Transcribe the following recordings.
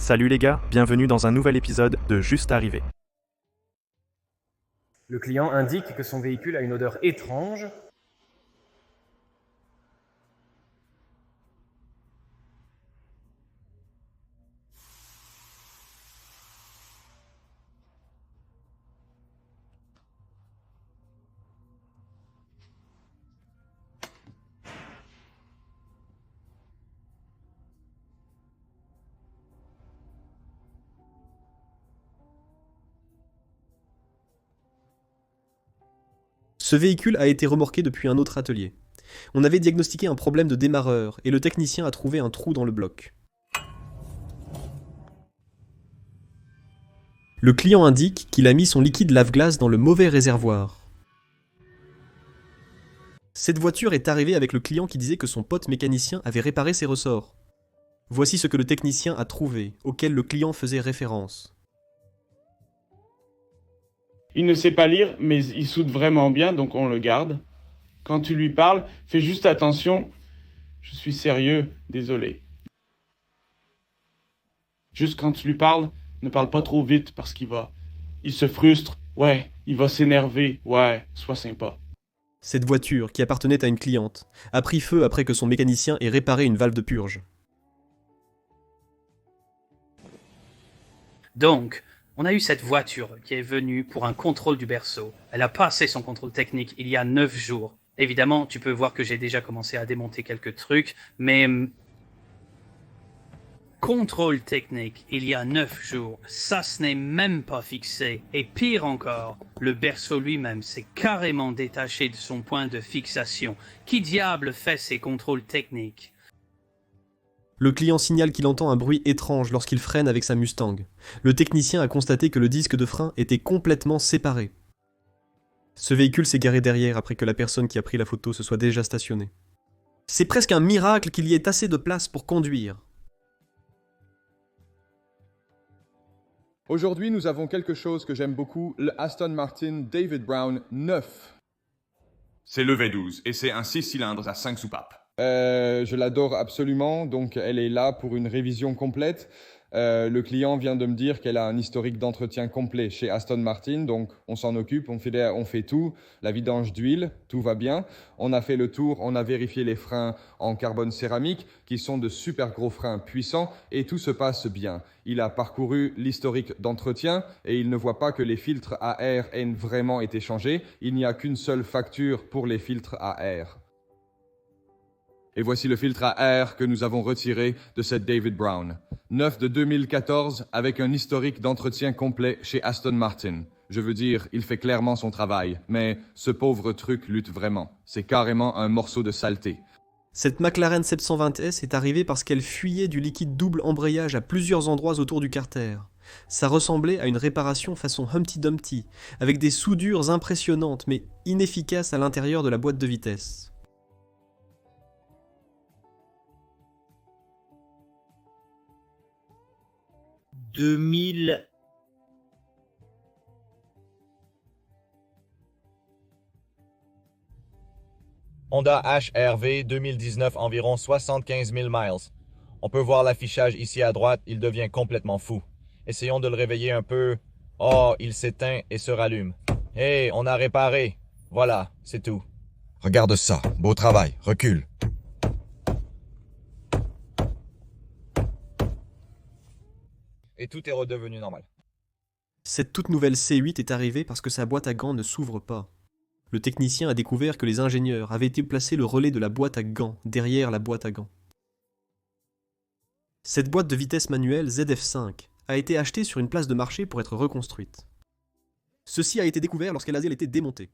Salut les gars, bienvenue dans un nouvel épisode de Juste Arrivé. Le client indique que son véhicule a une odeur étrange. Ce véhicule a été remorqué depuis un autre atelier. On avait diagnostiqué un problème de démarreur et le technicien a trouvé un trou dans le bloc. Le client indique qu'il a mis son liquide lave-glace dans le mauvais réservoir. Cette voiture est arrivée avec le client qui disait que son pote mécanicien avait réparé ses ressorts. Voici ce que le technicien a trouvé, auquel le client faisait référence. Il ne sait pas lire, mais il soude vraiment bien, donc on le garde. Quand tu lui parles, fais juste attention. Je suis sérieux, désolé. Juste quand tu lui parles, ne parle pas trop vite parce il se frustre, ouais, il va s'énerver, ouais, sois sympa. Cette voiture, qui appartenait à une cliente, a pris feu après que son mécanicien ait réparé une valve de purge. Donc, on a eu cette voiture qui est venue pour un contrôle du berceau. Elle a passé son contrôle technique il y a 9 jours. Évidemment, tu peux voir que j'ai déjà commencé à démonter quelques trucs, mais... Contrôle technique il y a 9 jours, ça ce n'est même pas fixé. Et pire encore, le berceau lui-même s'est carrément détaché de son point de fixation. Qui diable fait ces contrôles techniques ? Le client signale qu'il entend un bruit étrange lorsqu'il freine avec sa Mustang. Le technicien a constaté que le disque de frein était complètement séparé. Ce véhicule s'est garé derrière après que la personne qui a pris la photo se soit déjà stationnée. C'est presque un miracle qu'il y ait assez de place pour conduire. Aujourd'hui, nous avons quelque chose que j'aime beaucoup, le Aston Martin David Brown 9. C'est le V12 et c'est un 6 cylindres à 5 soupapes. Je l'adore absolument, donc elle est là pour une révision complète. Le client vient de me dire qu'elle a un historique d'entretien complet chez Aston Martin, donc on s'en occupe, on fait tout, la vidange d'huile, tout va bien. On a fait le tour, on a vérifié les freins en carbone céramique, qui sont de super gros freins puissants, et tout se passe bien. Il a parcouru l'historique d'entretien, et il ne voit pas que les filtres à air aient vraiment été changés. Il n'y a qu'une seule facture pour les filtres à air. Et voici le filtre à air que nous avons retiré de cette David Brown. 9 de 2014 avec un historique d'entretien complet chez Aston Martin. Je veux dire, il fait clairement son travail, mais ce pauvre truc lutte vraiment. C'est carrément un morceau de saleté. Cette McLaren 720S est arrivée parce qu'elle fuyait du liquide double embrayage à plusieurs endroits autour du carter. Ça ressemblait à une réparation façon Humpty Dumpty, avec des soudures impressionnantes mais inefficaces à l'intérieur de la boîte de vitesse. Honda HR-V 2019, environ 75 000 miles. On peut voir l'affichage ici à droite, il devient complètement fou. Essayons de le réveiller un peu. Oh, il s'éteint et se rallume. Hé, on a réparé. Voilà, c'est tout. Regarde ça, beau travail, recule. Et tout est redevenu normal. Cette toute nouvelle C8 est arrivée parce que sa boîte à gants ne s'ouvre pas. Le technicien a découvert que les ingénieurs avaient déplacé le relais de la boîte à gants derrière la boîte à gants. Cette boîte de vitesse manuelle ZF5 a été achetée sur une place de marché pour être reconstruite. Ceci a été découvert lorsqu'elle a été démontée.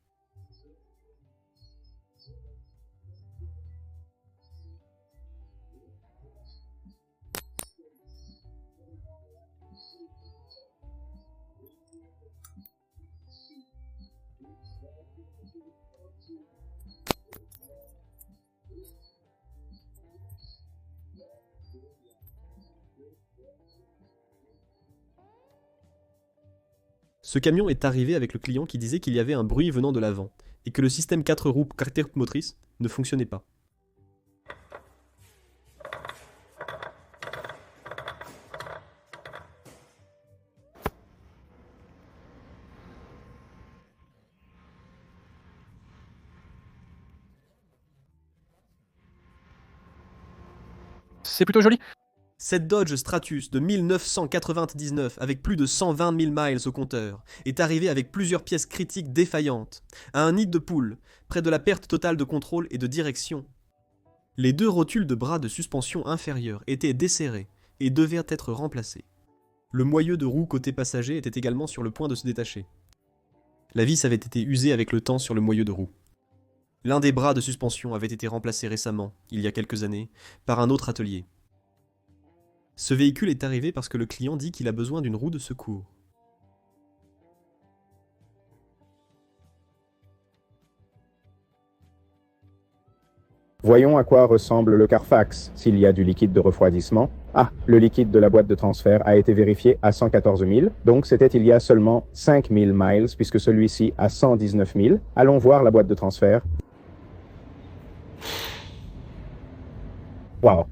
Ce camion est arrivé avec le client qui disait qu'il y avait un bruit venant de l'avant et que le système 4 roues carte motrice ne fonctionnait pas. c'est plutôt joli. Cette Dodge Stratus de 1999, avec plus de 120 000 miles au compteur, est arrivée avec plusieurs pièces critiques défaillantes, à un nid de poule, près de la perte totale de contrôle et de direction. Les 2 rotules de bras de suspension inférieurs étaient desserrés et devaient être remplacés. Le moyeu de roue côté passager était également sur le point de se détacher. La vis avait été usée avec le temps sur le moyeu de roue. L'un des bras de suspension avait été remplacé récemment, il y a quelques années, par un autre atelier. Ce véhicule est arrivé parce que le client dit qu'il a besoin d'une roue de secours. Voyons à quoi ressemble le Carfax s'il y a du liquide de refroidissement. Ah, le liquide de la boîte de transfert a été vérifié à 114 000, donc c'était il y a seulement 5 000 miles, puisque celui-ci a 119 000. Allons voir la boîte de transfert. Wow.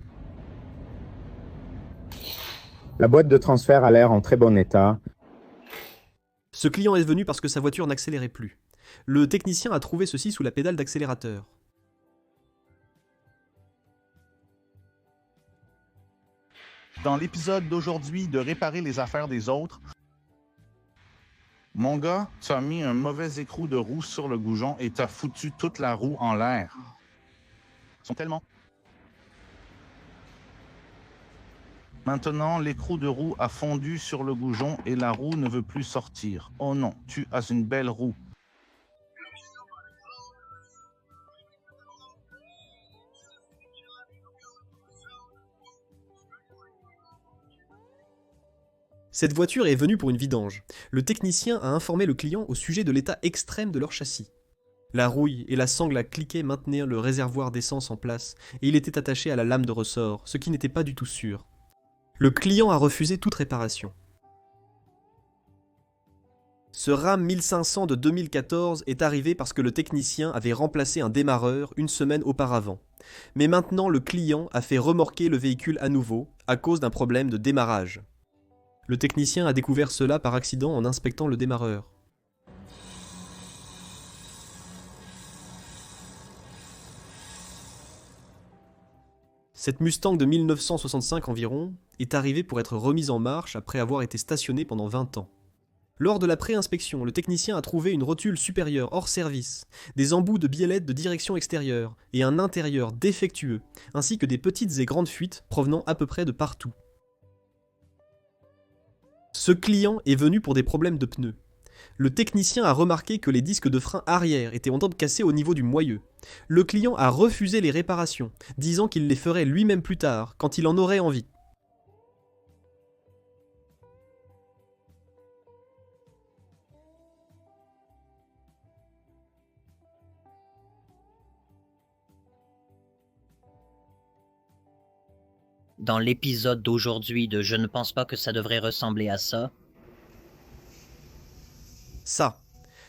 La boîte de transfert a l'air en très bon état. Ce client est venu parce que sa voiture n'accélérait plus. Le technicien a trouvé ceci sous la pédale d'accélérateur. Dans l'épisode d'aujourd'hui de Réparer les affaires des autres, mon gars, tu as mis un mauvais écrou de roue sur le goujon et t'as foutu toute la roue en l'air. Ils sont tellement... Maintenant, l'écrou de roue a fondu sur le goujon et la roue ne veut plus sortir. Oh non, tu as une belle roue. Cette voiture est venue pour une vidange. Le technicien a informé le client au sujet de l'état extrême de leur châssis. La rouille et la sangle à cliquet maintenaient le réservoir d'essence en place et il était attaché à la lame de ressort, ce qui n'était pas du tout sûr. Le client a refusé toute réparation. Ce Ram 1500 de 2014 est arrivé parce que le technicien avait remplacé un démarreur une semaine auparavant. Mais maintenant, le client a fait remorquer le véhicule à nouveau à cause d'un problème de démarrage. Le technicien a découvert cela par accident en inspectant le démarreur. Cette Mustang de 1965 environ est arrivée pour être remise en marche après avoir été stationnée pendant 20 ans. Lors de la pré-inspection, le technicien a trouvé une rotule supérieure hors service, des embouts de biellettes de direction extérieure et un intérieur défectueux, ainsi que des petites et grandes fuites provenant à peu près de partout. Ce client est venu pour des problèmes de pneus. Le technicien a remarqué que les disques de frein arrière étaient en train de casser au niveau du moyeu. Le client a refusé les réparations, disant qu'il les ferait lui-même plus tard, quand il en aurait envie. Dans l'épisode d'aujourd'hui de Je ne pense pas que ça devrait ressembler à ça.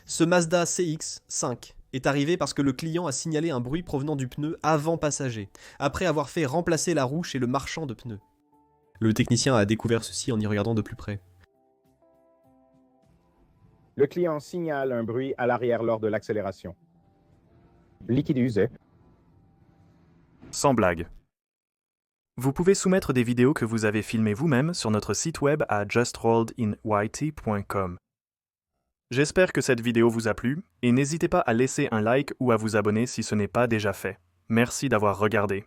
Ce Mazda CX-5 est arrivé parce que le client a signalé un bruit provenant du pneu avant passager, après avoir fait remplacer la roue chez le marchand de pneus. Le technicien a découvert ceci en y regardant de plus près. Le client signale un bruit à l'arrière lors de l'accélération. Liquide usé. Sans blague. Vous pouvez soumettre des vidéos que vous avez filmées vous-même sur notre site web à justrolledyt.com. J'espère que cette vidéo vous a plu et n'hésitez pas à laisser un like ou à vous abonner si ce n'est pas déjà fait. Merci d'avoir regardé.